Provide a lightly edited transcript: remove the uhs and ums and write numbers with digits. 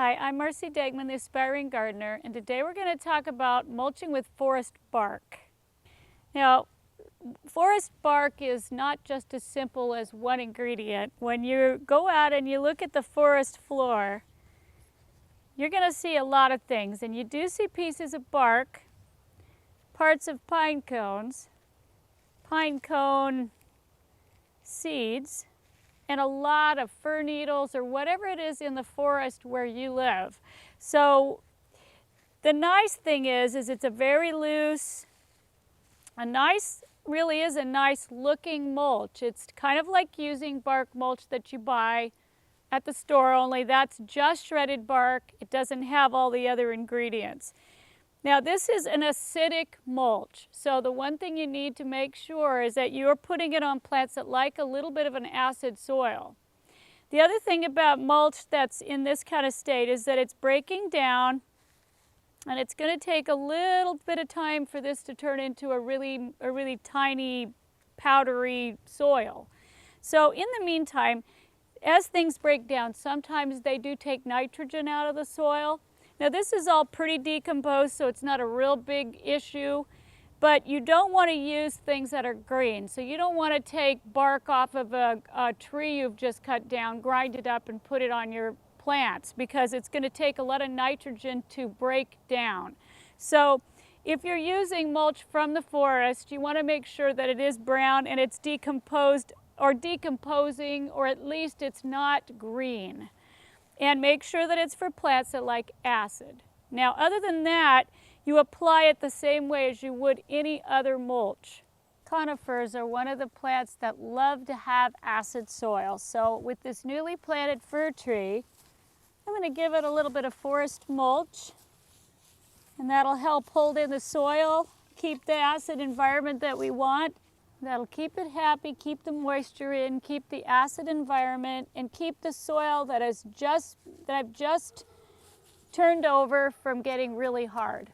Hi, I'm Marci Degman, the Aspiring Gardener, and today we're going to talk about mulching with forest bark. Now, forest bark is not just as simple as one ingredient. When you go out and you look at the forest floor, you're going to see a lot of things, and you do see pieces of bark, parts of pine cones, pine cone seeds, and a lot of fir needles or whatever it is in the forest where you live. So the nice thing is it's a very loose, really is a nice looking mulch. It's kind of like using bark mulch that you buy at the store, only that's just shredded bark. It doesn't have all the other ingredients. Now this is an acidic mulch, so the one thing you need to make sure is that you're putting it on plants that like a little bit of an acid soil. The other thing about mulch that's in this kind of state is that it's breaking down, and it's going to take a little bit of time for this to turn into a really tiny powdery soil. So in the meantime, as things break down, sometimes they do take nitrogen out of the soil. Now this is all pretty decomposed, so it's not a real big issue, but you don't want to use things that are green. So you don't want to take bark off of a tree you've just cut down, grind it up and put it on your plants, because it's going to take a lot of nitrogen to break down. So if you're using mulch from the forest, you want to make sure that it is brown and it's decomposed or decomposing, or at least it's not green. And make sure that it's for plants that like acid. Now, other than that, you apply it the same way as you would any other mulch. Conifers are one of the plants that love to have acid soil. So with this newly planted fir tree, I'm going to give it a little bit of forest mulch, and that'll help hold in the soil, keep the acid environment that we want. That'll keep it happy, keep the moisture in, keep the acid environment, and keep the soil that I've just turned over from getting really hard.